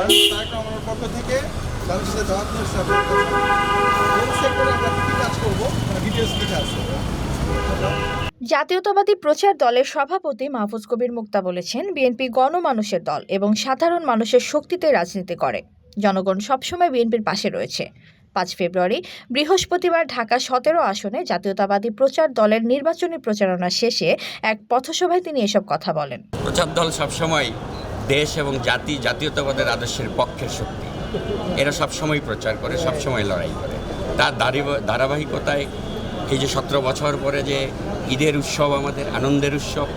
তারেক রহমানের পক্ষ থেকে তাদের সাথে দাওয়াত নিয়ে এসেছে আপনার কাছে। এই সেক্টরে আমরা কী কাজ করবো ডিটেলস লিখে আছে। জাতীয়তাবাদী প্রচার দলের সভাপতি মাহফুজ কবির মুক্তা বলেছেন, বিএনপি গণমানুষের দল এবং সাধারণ মানুষের শক্তিতে রাজনীতি করে। জনগণ সবসময় বিএনপির পাশে রয়েছে। ৫ ফেব্রুয়ারি বৃহস্পতিবার ঢাকা ১৭ আসনে জাতীয়তাবাদী প্রচার দলের নির্বাচনী প্রচারণা শেষে এক পথসভায় তিনি এসব কথা বলেন। প্রচার দল সবসময় দেশ এবং জাতীয়তাবাদের আদর্শের পক্ষের শক্তি। এরা সবসময় প্রচার করে, সবসময় লড়াই করে। তার ধারাবাহিকতায় এই যে 17 বছর পরে যে ঈদের উৎসব, আমাদের আনন্দের উৎসব,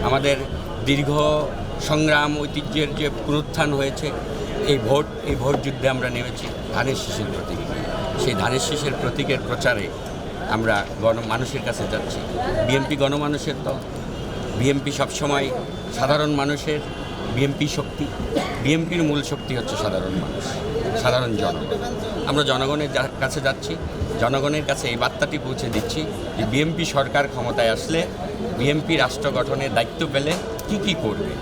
আমাদের দীর্ঘ সংগ্রাম ঐতিহ্যের যে পুনরুত্থান হয়েছে, এই ভোট যুদ্ধে আমরা নেমেছি ধানের শীষের প্রতীক। সেই ধানের শীষের প্রতীকের প্রচারে আমরা মানুষের কাছে যাচ্ছি। বিএনপি গণমানুষের দল। বিএনপি সবসময় সাধারণ মানুষের, বিএনপি শক্তি, বিএনপির মূল শক্তি হচ্ছে সাধারণ মানুষ, সাধারণ জনগণ। আমরা জনগণের কাছে যাচ্ছি, জনগণের কাছে এই বার্তাটি পৌঁছে দিচ্ছি যে বিএনপি সরকার ক্ষমতায় আসলে বিএনপি রাষ্ট্র গঠনের দায়িত্ব পেলে কি করবে,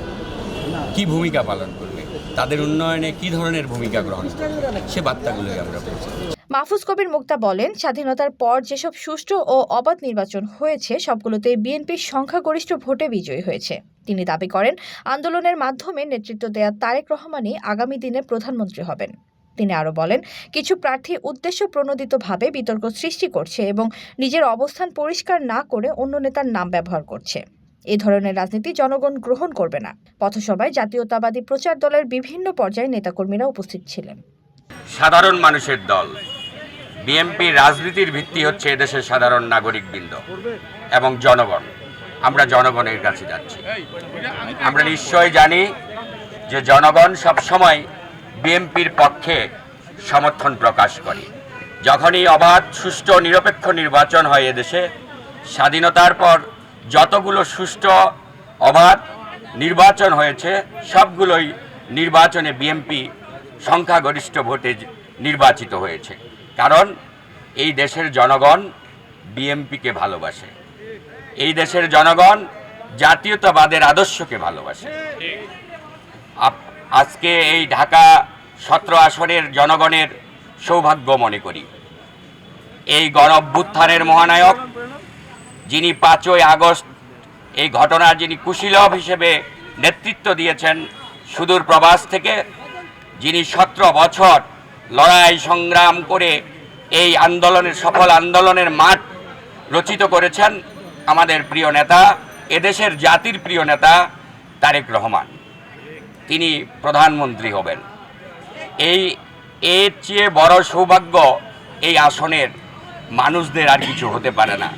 কি ভূমিকা পালন করবে, তাদের উন্নয়নে কি ধরনের ভূমিকা গ্রহণ করবে, সে বার্তাগুলোই আমরা পৌঁছে দিচ্ছি। মাহফুজ কবির মুক্তা বলেন, স্বাধীনতার পর যেসব সুষ্ঠু ও অবাধ নির্বাচন হয়েছে সবগুলোতেই বিএনপির সংখ্যাগরিষ্ঠ ভোটে বিজয়ী হয়েছে। তিনি দাবি করেন, আন্দোলনের মাধ্যমে নেতৃত্ব দেয়া তারেক রহমানই আগামী দিনে প্রধানমন্ত্রী হবেন। তিনি আরও বলেন, কিছু প্রার্থী উদ্দেশ্য প্রণোদিতভাবে বিতর্ক সৃষ্টি করছে এবং নিজের অবস্থান পরিষ্কার না করে অন্য নেতার নাম ব্যবহার করছে। এই ধরনের রাজনীতি জনগণ গ্রহণ করবে না। পথসভায় জাতীয়তাবাদী প্রচার দলের বিভিন্ন পর্যায়ে নেতাকর্মীরা উপস্থিত ছিলেন। সাধারণ মানুষের দল বিএনপির রাজনীতির ভিত্তি হচ্ছে এদেশের সাধারণ নাগরিকবৃন্দ এবং জনগণ। আমরা জনগণের কাছে যাচ্ছি। আমরা নিশ্চয় জানি যে জনগণ সবসময় বিএনপির পক্ষে সমর্থন প্রকাশ করে। যখনই অবাধ, সুষ্ঠু, নিরপেক্ষ নির্বাচন হয় এদেশে, স্বাধীনতার পর যতগুলো সুষ্ঠু, অবাধ নির্বাচন হয়েছে সবগুলোই নির্বাচনে বিএনপি সংখ্যাগরিষ্ঠ ভোটে নির্বাচিত হয়েছে। কারণ এই দেশের জনগণ বিএনপিকে ভালোবাসে, এই দেশের জনগণ জাতীয়তাবাদের আদর্শকে ভালোবাসে। আজকে এই ঢাকা 17 আসনের জনগণের সৌভাগ্য মনে করি। এই গণ অভ্যুত্থানের মহানায়ক, যিনি 5ই আগস্ট এই ঘটনার যিনি কুশীলব হিসেবে নেতৃত্ব দিয়েছেন সুদূর প্রবাস থেকে, যিনি 17 বছর লড়াই সংগ্রাম করে এই আন্দোলনের, সফল আন্দোলনের মাঠ রচিত করেছেন, আমাদের প্রিয় নেতা, এদেশের জাতির প্রিয় নেতা তারেক রহমান। তিনি প্রধানমন্ত্রী হবেন। এর চেয়ে বড় সৌভাগ্য এই আসনের মানুষদের আর কিছু হতে পারে না।